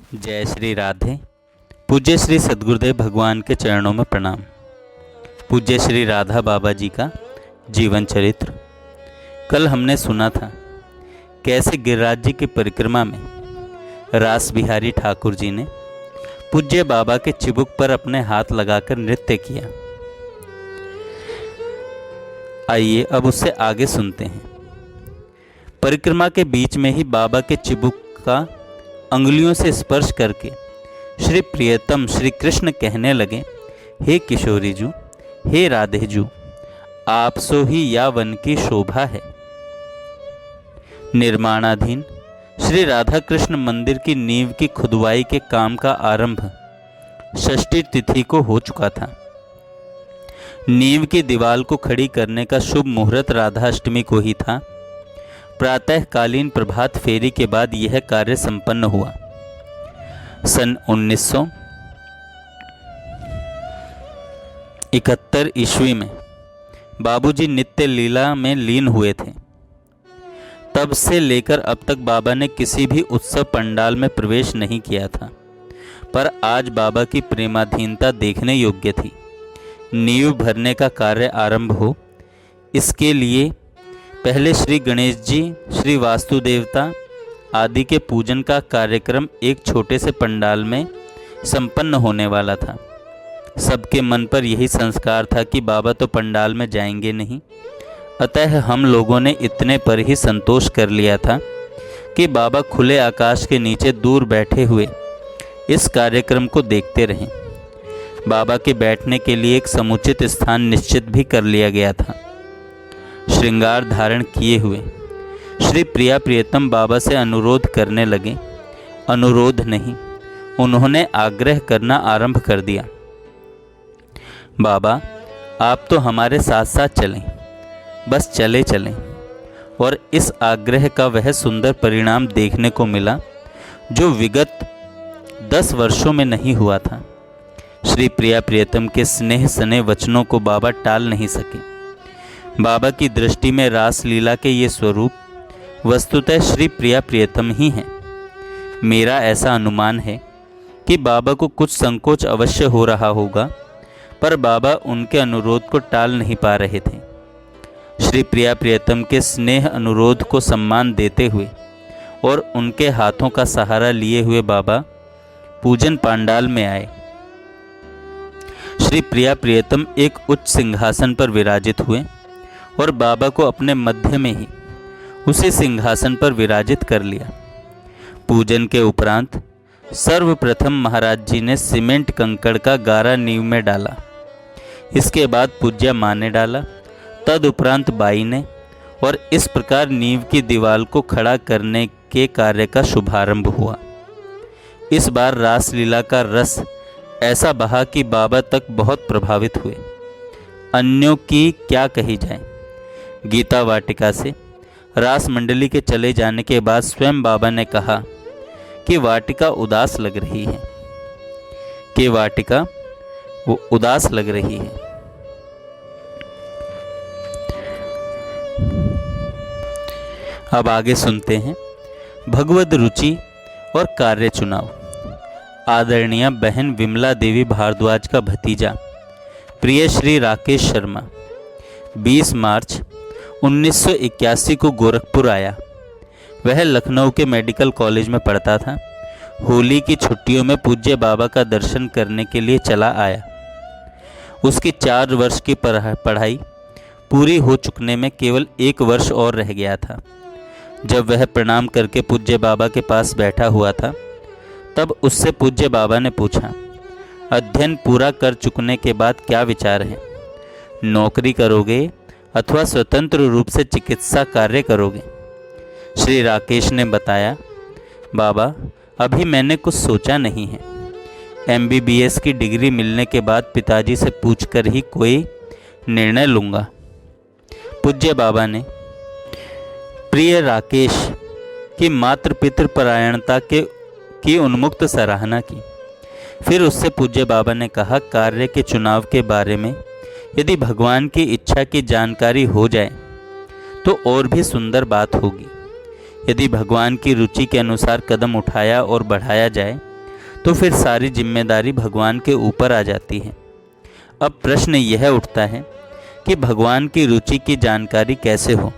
जय श्री राधे। पूज्य श्री सद्गुरुदेव भगवान के चरणों में प्रणाम। पूज्य श्री राधा बाबा जी का जीवन चरित्र। कल हमने सुना था कैसे गिरिराज जी की परिक्रमा में रास बिहारी ठाकुर जी ने पूज्य बाबा के चिबुक पर अपने हाथ लगाकर नृत्य किया। आइए अब उससे आगे सुनते हैं। परिक्रमा के बीच में ही बाबा के चिबुक का अंगुलियों से स्पर्श करके श्री प्रियतम श्री कृष्ण कहने लगे, हे किशोरी जू, हे राधे जू, आप सो ही या वन की शोभा है। निर्माणाधीन श्री राधा कृष्ण मंदिर की नींव की खुदवाई के काम का आरंभ षष्ठी तिथि को हो चुका था। नींव की दीवार को खड़ी करने का शुभ मुहूर्त राधाष्टमी को ही था। प्रातःकालीन प्रभात फेरी के बाद यह कार्य संपन्न हुआ। सन 1971 ईस्वी में बाबूजी नित्य लीला में लीन हुए थे। तब से लेकर अब तक बाबा ने किसी भी उत्सव पंडाल में प्रवेश नहीं किया था, पर आज बाबा की प्रेमाधीनता देखने योग्य थी। नींव भरने का कार्य आरंभ हो, इसके लिए पहले श्री गणेश जी, श्री वास्तु देवता आदि के पूजन का कार्यक्रम एक छोटे से पंडाल में संपन्न होने वाला था। सबके मन पर यही संस्कार था कि बाबा तो पंडाल में जाएंगे नहीं, अतः हम लोगों ने इतने पर ही संतोष कर लिया था कि बाबा खुले आकाश के नीचे दूर बैठे हुए इस कार्यक्रम को देखते रहें। बाबा के बैठने के लिए एक समुचित स्थान निश्चित भी कर लिया गया था। श्रृंगार धारण किए हुए श्री प्रिया प्रियतम बाबा से अनुरोध करने लगे। अनुरोध नहीं, उन्होंने आग्रह करना आरंभ कर दिया। बाबा, आप तो हमारे साथ साथ चलें, बस चले चलें। और इस आग्रह का वह सुंदर परिणाम देखने को मिला जो विगत 10 वर्षों में नहीं हुआ था। श्री प्रिया प्रियतम के स्नेह सने वचनों को बाबा टाल नहीं सके। बाबा की दृष्टि में रास लीला के ये स्वरूप वस्तुतः श्री प्रिया प्रियतम ही हैं। मेरा ऐसा अनुमान है कि बाबा को कुछ संकोच अवश्य हो रहा होगा, पर बाबा उनके अनुरोध को टाल नहीं पा रहे थे। श्री प्रिया प्रियतम के स्नेह अनुरोध को सम्मान देते हुए और उनके हाथों का सहारा लिए हुए बाबा पूजन पांडाल में आए। श्री प्रिया प्रियतम एक उच्च सिंहासन पर विराजित हुए और बाबा को अपने मध्य में ही उसी सिंहासन पर विराजित कर लिया। पूजन के उपरांत सर्वप्रथम महाराज जी ने सीमेंट कंकड़ का गारा नींव में डाला। इसके बाद पूज्या माँ ने डाला, तदुपरांत बाई ने, और इस प्रकार नींव की दीवार को खड़ा करने के कार्य का शुभारंभ हुआ। इस बार रासलीला का रस ऐसा बहा कि बाबा तक बहुत प्रभावित हुए। अन्यों की क्या कही जाए। गीता वाटिका से रास मंडली के चले जाने के बाद स्वयं बाबा ने कहा कि वाटिका उदास लग रही है, कि वाटिका वो उदास लग रही है। अब आगे सुनते हैं भगवद रुचि और कार्य चुनाव। आदरणीय बहन विमला देवी भारद्वाज का भतीजा प्रिय श्री राकेश शर्मा 20 मार्च 1981 को गोरखपुर आया। वह लखनऊ के मेडिकल कॉलेज में पढ़ता था। होली की छुट्टियों में पूज्य बाबा का दर्शन करने के लिए चला आया। उसकी 4 वर्ष की पढ़ाई पूरी हो चुकने में केवल 1 वर्ष और रह गया था। जब वह प्रणाम करके पूज्य बाबा के पास बैठा हुआ था, तब उससे पूज्य बाबा ने पूछा, अध्ययन पूरा कर चुकने के बाद क्या विचार है? नौकरी करोगे अथवा स्वतंत्र रूप से चिकित्सा कार्य करोगे? श्री राकेश ने बताया, बाबा, अभी मैंने कुछ सोचा नहीं है। MBBS की डिग्री मिलने के बाद पिताजी से पूछकर ही कोई निर्णय लूँगा। पूज्य बाबा ने प्रिय राकेश की मातृ पितृ परायणता की उन्मुक्त सराहना की। फिर उससे पूज्य बाबा ने कहा, कार्य के चुनाव के बारे में यदि भगवान की इच्छा की जानकारी हो जाए तो और भी सुंदर बात होगी। यदि भगवान की रुचि के अनुसार कदम उठाया और बढ़ाया जाए तो फिर सारी जिम्मेदारी भगवान के ऊपर आ जाती है। अब प्रश्न यह उठता है कि भगवान की रुचि की जानकारी कैसे हो।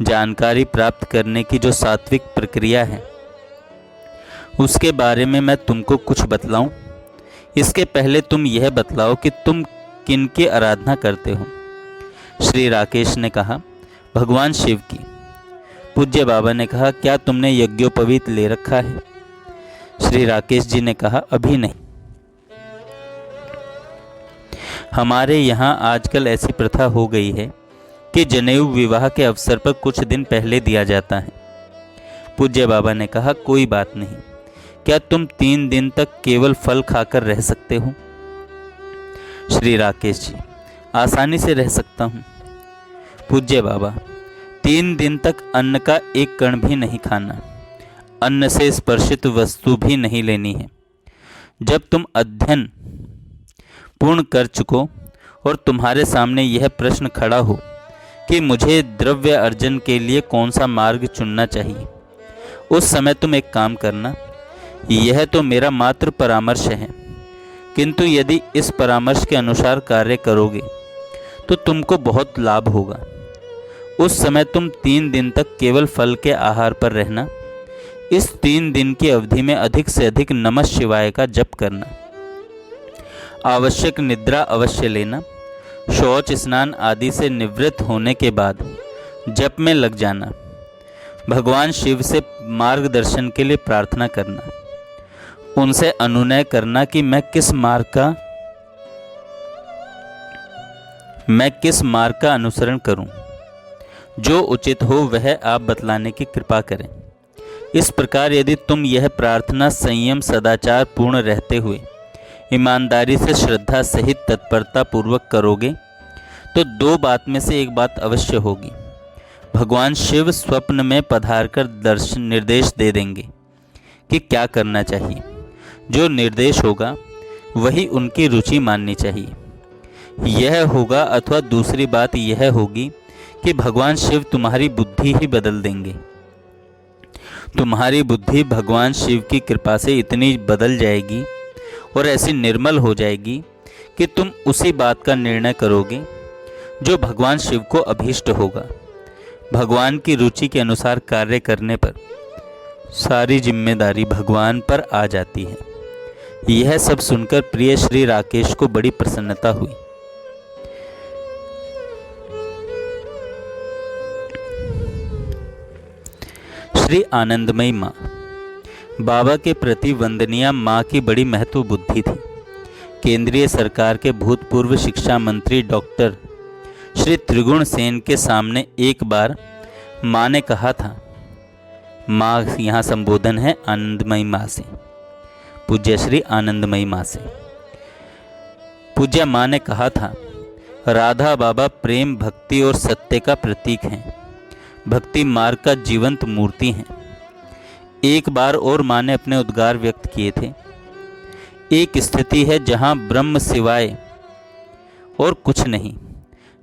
जानकारी प्राप्त करने की जो सात्विक प्रक्रिया है उसके बारे में मैं तुमको कुछ बतलाऊं। इसके पहले तुम यह बतलाओ कि तुम किन की आराधना करते हो। श्री राकेश ने कहा, भगवान शिव की। पूज्य बाबा ने कहा, क्या तुमने यज्ञोपवीत ले रखा है? श्री राकेश जी ने कहा, अभी नहीं। हमारे यहाँ आजकल ऐसी प्रथा हो गई है कि जनेऊ विवाह के अवसर पर कुछ दिन पहले दिया जाता है। पूज्य बाबा ने कहा, कोई बात नहीं। क्या तुम 3 दिन तक केवल फल खाकर रह सकते हो? श्री राकेश जी, आसानी से रह सकता हूँ। पूज्य बाबा, 3 दिन तक अन्न का एक कण भी नहीं खाना, अन्न से स्पर्शित वस्तु भी नहीं लेनी है। जब तुम अध्ययन पूर्ण कर चुको और तुम्हारे सामने यह प्रश्न खड़ा हो कि मुझे द्रव्य अर्जन के लिए कौन सा मार्ग चुनना चाहिए, उस समय तुम एक काम करना। यह तो मेरा मात्र परामर्श है, किंतु यदि इस परामर्श के अनुसार कार्य करोगे तो तुमको बहुत लाभ होगा। उस समय तुम 3 दिन तक केवल फल के आहार पर रहना। इस 3 दिन की अवधि में अधिक से अधिक नमः शिवाय का जप करना। आवश्यक निद्रा अवश्य लेना। शौच स्नान आदि से निवृत्त होने के बाद जप में लग जाना। भगवान शिव से मार्गदर्शन के लिए प्रार्थना करना। उनसे अनुनय करना कि मैं किस मार्ग का अनुसरण करूं। जो उचित हो वह आप बतलाने की कृपा करें। इस प्रकार यदि तुम यह प्रार्थना संयम सदाचार पूर्ण रहते हुए ईमानदारी से श्रद्धा सहित तत्परता पूर्वक करोगे तो 2 बात में से एक बात अवश्य होगी। भगवान शिव स्वप्न में पधार कर निर्देश दे देंगे कि क्या करना चाहिए। जो निर्देश होगा वही उनकी रुचि माननी चाहिए। यह होगा, अथवा दूसरी बात यह होगी कि भगवान शिव तुम्हारी बुद्धि ही बदल देंगे। तुम्हारी बुद्धि भगवान शिव की कृपा से इतनी बदल जाएगी और ऐसी निर्मल हो जाएगी कि तुम उसी बात का निर्णय करोगे जो भगवान शिव को अभीष्ट होगा। भगवान की रुचि के अनुसार कार्य करने पर सारी जिम्मेदारी भगवान पर आ जाती है। यह सब सुनकर प्रिय श्री राकेश को बड़ी प्रसन्नता हुई। श्री आनंदमयी माँ। बाबा के प्रति वंदनीय माँ की बड़ी महत्व बुद्धि थी। केंद्रीय सरकार के भूतपूर्व शिक्षा मंत्री डॉक्टर श्री त्रिगुण सेन के सामने एक बार माँ ने कहा था, माँ यहाँ संबोधन है आनंदमयी माँ से, पूज्य श्री आनंदमयी माँ से। पूज्य माँ ने कहा था, राधा बाबा प्रेम भक्ति और सत्य का प्रतीक हैं, भक्ति मार्ग का जीवंत मूर्ति हैं। एक बार और माँ ने अपने उद्गार व्यक्त किए थे। एक स्थिति है जहाँ ब्रह्म सिवाय और कुछ नहीं,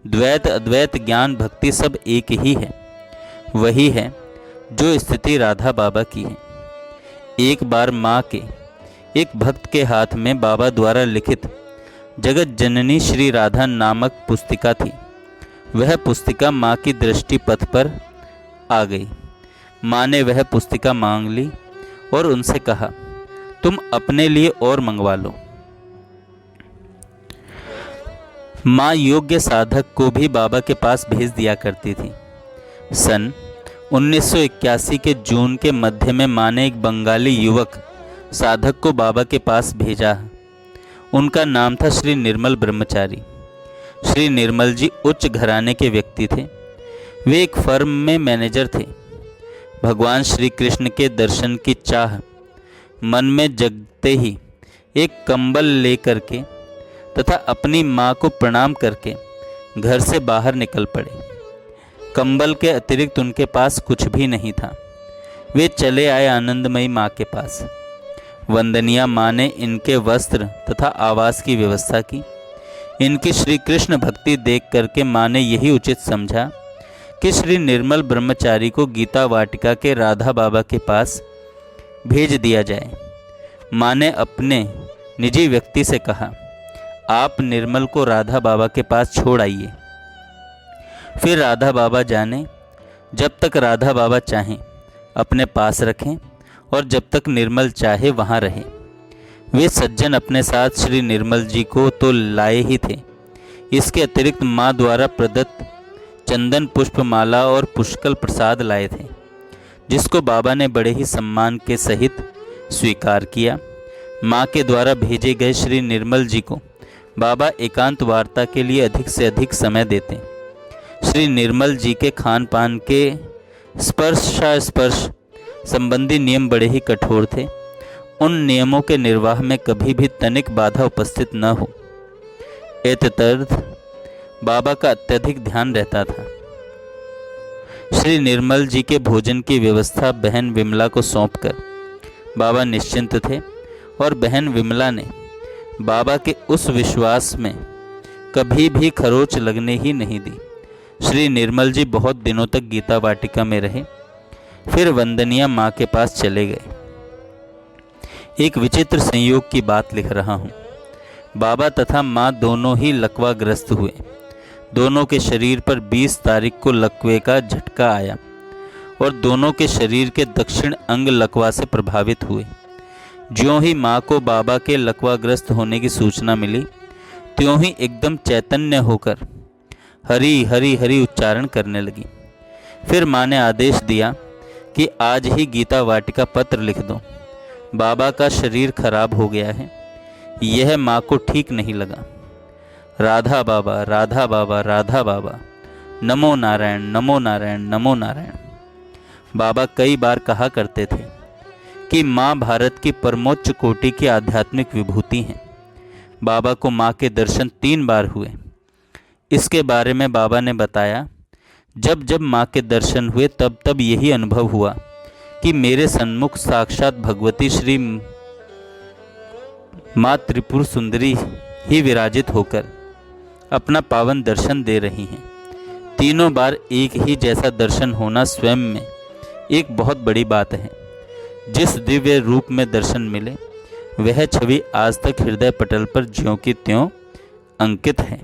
द्वैत अद्वैत ज्ञान भक्ति सब एक ही है। वही है जो स्थिति राधा बाबा की है। एक बार माँ के एक भक्त के हाथ में बाबा द्वारा लिखित जगत जननी श्री राधा नामक पुस्तिका थी। वह पुस्तिका माँ की दृष्टि पथ पर आ गई। माँ ने वह पुस्तिका मांग ली और उनसे कहा, तुम अपने लिए और मंगवा लो। माँ योग्य साधक को भी बाबा के पास भेज दिया करती थी। सन 1981 के जून के मध्य में माँ ने एक बंगाली युवक साधक को बाबा के पास भेजा। उनका नाम था श्री निर्मल ब्रह्मचारी। श्री निर्मल जी उच्च घराने के व्यक्ति थे। वे एक फर्म में मैनेजर थे। भगवान श्री कृष्ण के दर्शन की चाह मन में जगते ही एक कंबल लेकर के तथा अपनी माँ को प्रणाम करके घर से बाहर निकल पड़े। कंबल के अतिरिक्त उनके पास कुछ भी नहीं था। वे चले आए आनंदमयी माँ के पास। वंदनीय माँ ने इनके वस्त्र तथा आवास की व्यवस्था की। इनकी श्री कृष्ण भक्ति देख करके माँ ने यही उचित समझा कि श्री निर्मल ब्रह्मचारी को गीता वाटिका के राधा बाबा के पास भेज दिया जाए। माँ ने अपने निजी व्यक्ति से कहा, आप निर्मल को राधा बाबा के पास छोड़ आइए। फिर राधा बाबा जाने, जब तक राधा बाबा चाहें अपने पास रखें और जब तक निर्मल चाहे वहाँ रहे। वे सज्जन अपने साथ श्री निर्मल जी को तो लाए ही थे, इसके अतिरिक्त माँ द्वारा प्रदत्त चंदन पुष्पमाला और पुष्कल प्रसाद लाए थे, जिसको बाबा ने बड़े ही सम्मान के सहित स्वीकार किया। माँ के द्वारा भेजे गए श्री निर्मल जी को बाबा एकांत वार्ता के लिए अधिक से अधिक समय देते। श्री निर्मल जी के खान पान के स्पर्श संबंधी नियम बड़े ही कठोर थे। उन नियमों के निर्वाह में कभी भी तनिक बाधा उपस्थित न हो, एतदर्थ बाबा का अत्यधिक ध्यान रहता था। श्री निर्मल जी के भोजन की व्यवस्था बहन विमला को सौंपकर बाबा निश्चिंत थे और बहन विमला ने बाबा के उस विश्वास में कभी भी खरोच लगने ही नहीं दी। श्री निर्मल जी बहुत दिनों तक गीता वाटिका में रहे, फिर वंदनिया माँ के पास चले गए। एक विचित्र संयोग की बात लिख रहा हूँ। बाबा तथा माँ दोनों ही लकवाग्रस्त हुए। दोनों के शरीर पर 20 तारीख को लकवे का झटका आया और दोनों के शरीर के दक्षिण अंग लकवा से प्रभावित हुए। ज्यों ही माँ को बाबा के लकवाग्रस्त होने की सूचना मिली, त्यों ही एकदम चैतन्य होकर हरि हरि हरि उच्चारण करने लगी। फिर माँ ने आदेश दिया कि आज ही गीता वाटिका पत्र लिख दो, बाबा का शरीर खराब हो गया है। यह माँ को ठीक नहीं लगा। राधा बाबा, राधा बाबा, राधा बाबा, नमो नारायण, नमो नारायण, नमो नारायण। बाबा कई बार कहा करते थे कि माँ भारत की परमोच्च कोटि की आध्यात्मिक विभूति हैं। बाबा को माँ के दर्शन 3 बार हुए। इसके बारे में बाबा ने बताया, जब जब माँ के दर्शन हुए तब तब यही अनुभव हुआ कि मेरे सन्मुख साक्षात भगवती श्री माँ त्रिपुर सुंदरी ही विराजित होकर अपना पावन दर्शन दे रही हैं। तीनों बार एक ही जैसा दर्शन होना स्वयं में एक बहुत बड़ी बात है। जिस दिव्य रूप में दर्शन मिले वह छवि आज तक हृदय पटल पर ज्यों की त्यों अंकित है।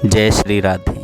जय श्री राधे।